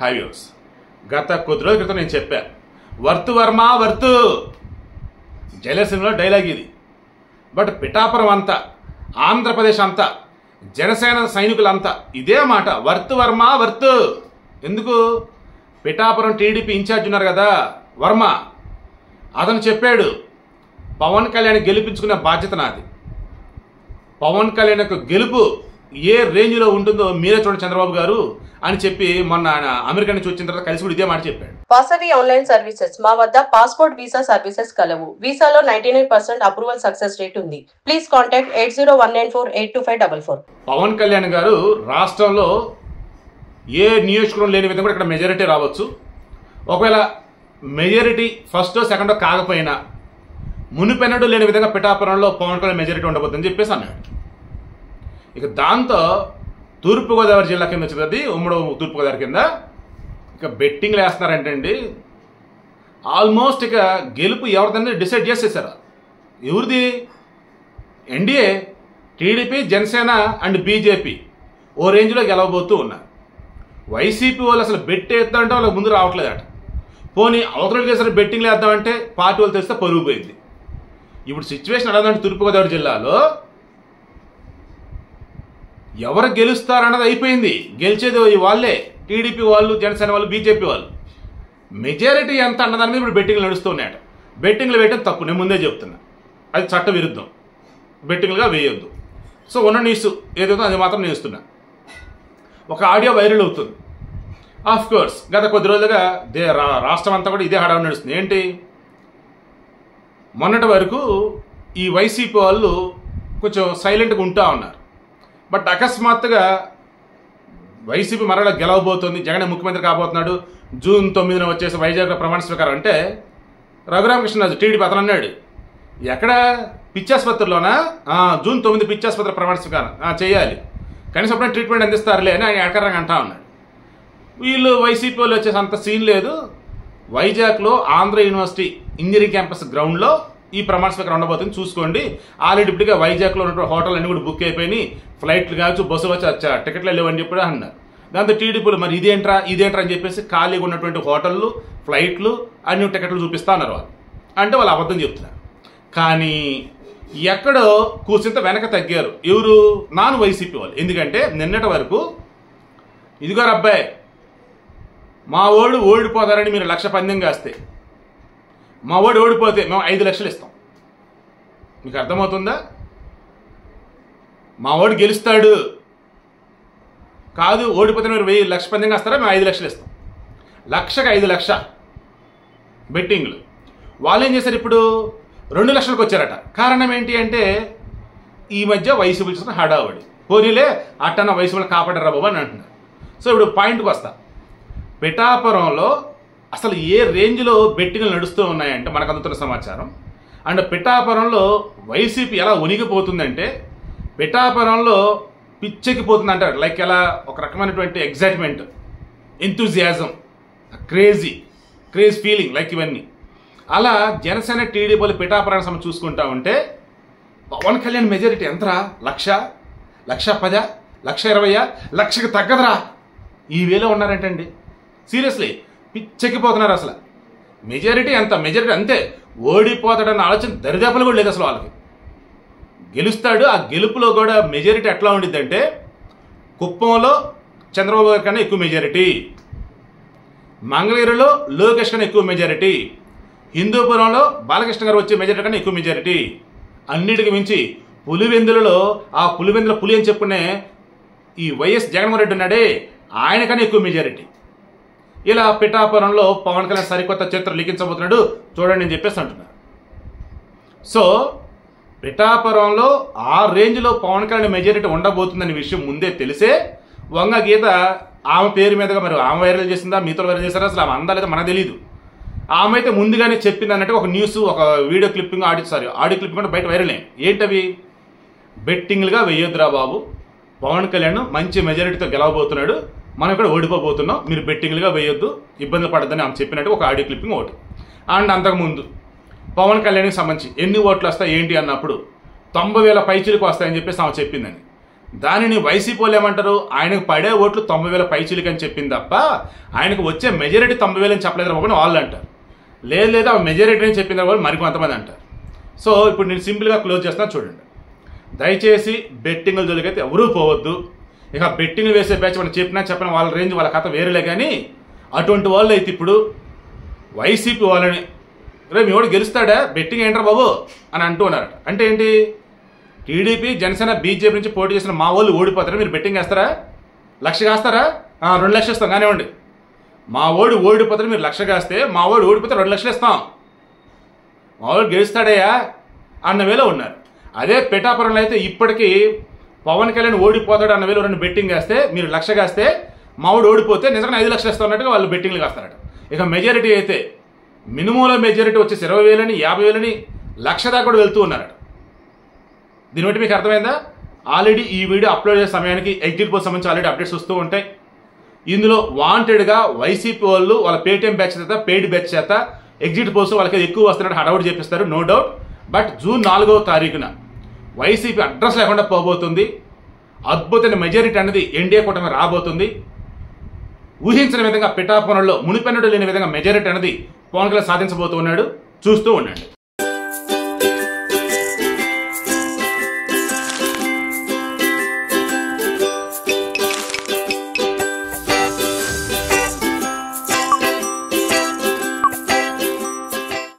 హైవ్యూస్ గత కొద్ది రోజుల క్రితం నేను చెప్పా, వర్తు వర్మ వర్తు జయలలిత డైలాగ్ ఇది. బట్ పిఠాపురం అంతా, ఆంధ్రప్రదేశ్ అంతా, జనసేన సైనికులంతా ఇదే మాట, వర్తు వర్మ వర్తు. ఎందుకు? పిఠాపురం టీడీపీ ఇన్ఛార్జ్ ఉన్నారు కదా వర్మ, అతను చెప్పాడు పవన్ కళ్యాణ్ గెలిపించుకునే బాధ్యత నాది. పవన్ కళ్యాణ్ యొక్క గెలుపు ఏ రేంజ్లో ఉంటుందో మీరే చూడండి చంద్రబాబు గారు అని చెప్పి మొన్న ఆయన అమెరికా నుంచి వచ్చిన తర్వాత కలిసి కూడా ఇదే మాట చెప్పాడు. వాసవి ఆన్లైన్ సర్వీసెస్, మా వద్ద పాస్పోర్ట్ వీసా సర్వీసెస్ కలవు. వీసాలో 99% అప్రూవల్ సక్సెస్ రేట్ ఉంది. Please contact 8019482544. పవన్ కళ్యాణ్ గారు రాష్ట్రంలో ఏ నియోజకవర్గం లేని విధంగా ఇక్కడ మెజారిటీ రావచ్చు. ఒకవేళ మెజారిటీ ఫస్టో సెకండో కాకపోయినా మునిపెన్నడూ లేని విధంగా పిఠాపురంలో పవన్ కళ్యాణ్ మెజారిటీ ఉండబోతుందని చెప్పేసి అన్నాడు. ఇక దాంతో తూర్పుగోదావరి జిల్లా కింద వచ్చింది, ఉమ్మడి తూర్పుగోదావరి కింద ఇక బెట్టింగ్లు వేస్తున్నారంటే అండి, ఆల్మోస్ట్ ఇక గెలుపు ఎవరిదని డిసైడ్ చేసేసారు. ఎవరిది? NDA, TDP, Janasena and BJP ఓ రేంజ్లో గెలవబోతూ ఉన్నారు. వైసీపీ వాళ్ళు అసలు బెట్ వేద్దామంటే వాళ్ళకి ముందు రావట్లేదట. పోనీ అవతలకి సరే బెట్టింగ్లు వేద్దామంటే పార్టీ వాళ్ళు తెస్తే పరుగు పోయింది. ఇప్పుడు సిచ్యువేషన్ ఎలా ఉందంటే తూర్పుగోదావరి జిల్లాలో ఎవరు గెలుస్తారన్నది అయిపోయింది. గెలిచేది వాళ్ళే, టీడీపీ వాళ్ళు, జనసేన వాళ్ళు, బీజేపీ వాళ్ళు. మెజారిటీ ఎంత అన్నదాని మీద ఇప్పుడు బెట్టింగ్లు నడుస్తున్నాయట. బెట్టింగ్లు వేయడం తప్పు, నేను ముందే చెప్తున్నా, అది చట్ట విరుద్ధం. బెట్టింగ్లుగా వేయొద్దు. సో ఉన్న న్యూస్ ఏదైతే అది మాత్రం నేను ఇస్తున్నా. ఒక ఆడియో వైరల్ అవుతుంది. ఆఫ్ కోర్స్ గత కొద్ది రోజులుగా రాష్ట్రం అంతా కూడా ఇదే హడావుడి నడుస్తుంది. ఏంటి? మొన్నటి వరకు ఈ వైసీపీ వాళ్ళు కొంచెం సైలెంట్గా ఉంటా ఉన్నారు. బట్ అకస్మాత్తుగా వైసీపీ మరలా గెలవబోతోంది, జగన్ ముఖ్యమంత్రి కాబోతున్నాడు, జూన్ 9న వచ్చేసి వైజాగ్లో ప్రమాణ స్వీకారం అంటే రఘురామకృష్ణరాజు టీడీపీ అతను అన్నాడు, ఎక్కడ పిచ్చాసుపత్రిలోనా? జూన్ 9 పిచ్చాసుపత్రి ప్రమాణ స్వీకారం చేయాలి, కనీసం అప్పుడే ట్రీట్మెంట్ అందిస్తారులే అని ఆయన ఎకరంగా అంటా ఉన్నాడు. వీళ్ళు వైసీపీ వాళ్ళు వచ్చేసి అంత సీన్ లేదు, వైజాగ్లో ఆంధ్ర యూనివర్సిటీ ఇంజనీరింగ్ క్యాంపస్ గ్రౌండ్లో ఈ ప్రమాణ స్వీకారం ఉండబోతుంది, చూసుకోండి. ఆల్రెడీ ఇప్పటికే వైజాగ్లో ఉన్నటువంటి హోటల్ అన్ని కూడా బుక్ అయిపోయినాయి, ఫ్లైట్లు కావచ్చు, బస్సులు వచ్చి టికెట్లు లేవని చెప్పి అన్నారు. దాంతో టీడీపీలు మరి ఇదేంట్రా అని చెప్పేసి ఖాళీగా ఉన్నటువంటి హోటళ్ళు, ఫ్లైట్లు అన్ని టికెట్లు చూపిస్తా ఉన్నారు వాళ్ళు. అంటే వాళ్ళు అబద్ధం చెప్తున్నారు. కానీ ఎక్కడో కూర్చుంత వెనక తగ్గారు ఎవరు? నాన్ వైసీపీ వాళ్ళు. ఎందుకంటే నిన్నటి వరకు ఇదిగోరు అబ్బాయి, మా ఓడు ఓడిపోతారని మీరు 1,00,000 పందెం కాస్తే, మా ఓడి ఓడిపోతే మేము 5 లక్షలు ఇస్తాం. మీకు అర్థమవుతుందా? మా ఓడి గెలుస్తాడు కాదు, ఓడిపోతే మీరు 1,00,000 పందెం కాస్తారా, మేము 5 లక్షలు ఇస్తాం. 1,00,000కి 5 లక్షలు బెట్టింగ్లు. వాళ్ళు ఏం చేశారు? ఇప్పుడు 2 లక్షలకు వచ్చారట. కారణం ఏంటి అంటే ఈ మధ్య వైసీపీ చూసిన హడావుడి, పోనీలే అట్టన్న వైసీపీని కాపాడారా బాబు అని అంటున్నారు. సో ఇప్పుడు పాయింట్కి వస్తా. పిఠాపురంలో అసలు ఏ రేంజ్లో బెట్టింగ్లు నడుస్తూ ఉన్నాయంటే మనకు అందుతున్న సమాచారం. అండ్ పిఠాపురంలో వైసీపీ ఎలా ఉనిగిపోతుందంటే, పిఠాపురంలో పిచ్చెక్కిపోతుంది అంటారు. లైక్ ఎలా ఒక రకమైనటువంటి excitement, enthusiasm, craze feeling, like ఇవన్నీ. అలా జనసేన టీడీపీలు పిఠాపురాన్ని సమయం చూసుకుంటా ఉంటే పవన్ కళ్యాణ్ మెజారిటీ ఎంతరా? 1,00,000, 1,10,000, 1,20,000, 1,00,000కి తగ్గదురా ఈ వేలో ఉన్నారంటండి. సీరియస్లీ పిచ్చెక్కిపోతున్నారు. అసలు మెజారిటీ ఎంత? మెజారిటీ అంతే. ఓడిపోతాడన్న ఆలోచన దరిదాపులు కూడా లేదు అసలు వాళ్ళకి. గెలుస్తాడు. ఆ గెలుపులో కూడా మెజారిటీ ఎట్లా ఉండిద్దంటే, కుప్పంలో చంద్రబాబు గారి కన్నా ఎక్కువ మెజారిటీ, మంగళగిరిలో లోకేష్ కన్నా ఎక్కువ మెజారిటీ, హిందూపురంలో బాలకృష్ణ గారు వచ్చే మెజారిటీ కన్నా ఎక్కువ మెజారిటీ, అన్నిటికి మించి పులివెందులలో ఆ పులివెందుల పులి అని చెప్పుకునే ఈ వైఎస్ జగన్మోహన్ రెడ్డి ఉన్నాడే ఆయన కన్నా ఎక్కువ మెజారిటీ. ఇలా పిఠాపురంలో పవన్ కళ్యాణ్ సరికొత్త చరిత్ర లిఖించబోతున్నాడు చూడండి అని చెప్పేసి అంటున్నారు. సో పిఠాపురంలో ఆ రేంజ్లో పవన్ కళ్యాణ్ మెజారిటీ ఉండబోతుందనే విషయం ముందే తెలిసే వంగ గీత ఆమె పేరు మీదుగా, మరి ఆమె వైరల్ చేసిందా, మీతో వైరల్ చేశారా, అసలు ఆమె అందా లేదా మనకు తెలియదు. ఆమె అయితే ముందుగానే చెప్పింది అన్నట్టు ఒక న్యూస్, ఒక వీడియో క్లిప్పింగ్, ఆడియో క్లిప్పింగ్ కూడా బయట వైరల్ అయ్యింది. ఏంటవి? బెట్టింగ్లుగా వేయొద్దురా బాబు, పవన్ కళ్యాణ్ మంచి మెజారిటీతో గెలవబోతున్నాడు, మనం ఇక్కడ ఓడిపోబోతున్నాం, మీరు బెట్టింగ్లుగా వేయొద్దు, ఇబ్బందులు పడద్దని ఆమె చెప్పినట్టు ఒక ఆడియో క్లిప్పింగ్ ఒకటి. అండ్ అంతకుముందు పవన్ కళ్యాణ్కి సంబంధించి ఎన్ని ఓట్లు వస్తాయి ఏంటి అన్నప్పుడు 90,000 పైచీలకు వస్తాయని చెప్పేసి ఆమె చెప్పిందని. దానిని వైసీపీ వాళ్ళు ఏమంటారు, ఆయనకు పడే ఓట్లు 90,000 పైచీలకి అని చెప్పింది తప్ప ఆయనకు వచ్చే మెజారిటీ 90,000 అని చెప్పలేదు బాబు వాళ్ళు అంటారు. లేదు ఆ మెజారిటీ అని చెప్పింది వాళ్ళు మరికొంతమంది అంటారు. సో ఇప్పుడు నేను సింపుల్గా క్లోజ్ చేస్తాను చూడండి. దయచేసి బెట్టింగ్ల జోలికైతే ఎవరూ పోవద్దు. ఇక బెట్టింగ్లు వేసే బ్యాచ్ మనం చెప్పిన వాళ్ళ రేంజ్ వాళ్ళ కథ వేరేలే. కానీ అటువంటి వాళ్ళు అయితే ఇప్పుడు వైసీపీ వాళ్ళని రే మీ వాడు గెలుస్తాడా, బెట్టింగ్ ఏంట్రా బాబు అని అంటూ ఉన్నారట. అంటే ఏంటి, టీడీపీ జనసేన బీజేపీ నుంచి పోటీ చేసిన మా వాళ్ళు ఓడిపోతారా, మీరు బెట్టింగ్ వేస్తారా, 1,00,000 కాస్తారా, 2 లక్షలు ఇస్తాం కానివ్వండి. మా ఓడి ఓడిపోతారు, మీరు 1,00,000 కాస్తే మా ఓడి ఓడిపోతే 2 లక్షలు ఇస్తాం, మా వాడు గెలుస్తాడయ్యా అన్న వేలో ఉన్నారు. అదే పిఠాపురంలో అయితే ఇప్పటికీ పవన్ కళ్యాణ్ ఓడిపోతాడు అన్న వేలో 2 బెట్టింగ్ వేస్తే, మీరు 1,00,000 కాస్తే మా వాడు ఓడిపోతే నిజంగా 5 లక్షలు ఇస్తాం అన్నట్టుగా వాళ్ళు బెట్టింగ్లు కాస్తారట. ఇక మెజారిటీ అయితే మినిమంలో మెజారిటీ వచ్చేసి 20,000 50,000 1,00,000 దాకా కూడా వెళ్తూ ఉన్నారట. దీన్ని బట్టి మీకు అర్థమైందా? ఆల్రెడీ ఈ వీడియో అప్లోడ్ చేసే సమయానికి ఎగ్జిట్ పోల్ సంబంధించి ఆల్రెడీ అప్డేట్స్ వస్తూ ఉంటాయి. ఇందులో వాంటెడ్గా వైసీపీ వాళ్ళు వాళ్ళ పేటీఎం బ్యాచ్ చేత పెయిడ్ బ్యాచ్ చేత ఎగ్జిట్ పోల్స్ వాళ్ళకి ఎక్కువ వస్తున్నట్టు హడావుడి చేపిస్తారు, నో డౌట్. బట్ జూన్ 4వ తారీఖున వైసీపీ అడ్రస్ లేకుండా పోబోతుంది. అద్భుతమైన మెజారిటీ అనేది ఎన్డీఏ కూటమి రాబోతుంది. ఊహించిన విధంగా పిఠాపురంలో మునిపెన్నడు లేని విధంగా మెజారిటీ అనేది పవన్ కళ్యాణ్ సాధించబోతున్నాడు. చూస్తూ ఉండండి.